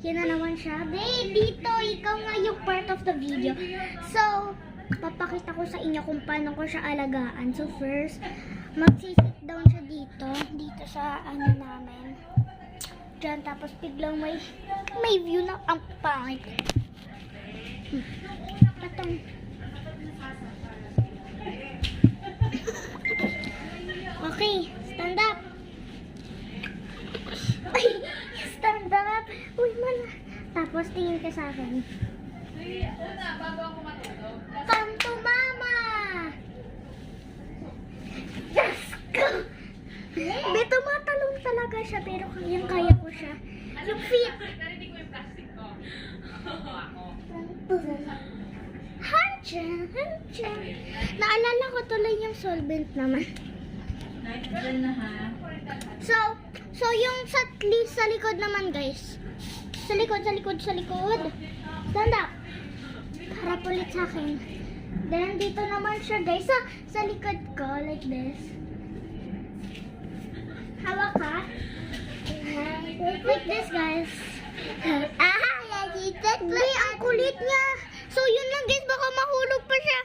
Yan na naman siya. Babe, dito, ikaw nga yung part of the video. So, papakita ko sa inyo kung paano ko siya alagaan. So, first, magsisit down siya dito. Dito sa ano namin. Diyan, tapos biglang may view na ang pangit. Atong. Okay, stand up. Ay, stand up. Uy, man. Tapos tingin ka sa akin. Come to mama. Yes, go. May tumatalong talaga siya, pero kaya ko siya. Yung feet. Hancha, hancha. Naalala ko tuloy yung solvent naman. So yung sa likod naman, guys. Sa likod. Stand up. Harap ulit sa akin. Then, dito naman siya, guys. Sa likod ko, like this. Hawak ka. Like this, guys. Ang kulit niya. So, yun lang, guys. Baka mahulog pa siya.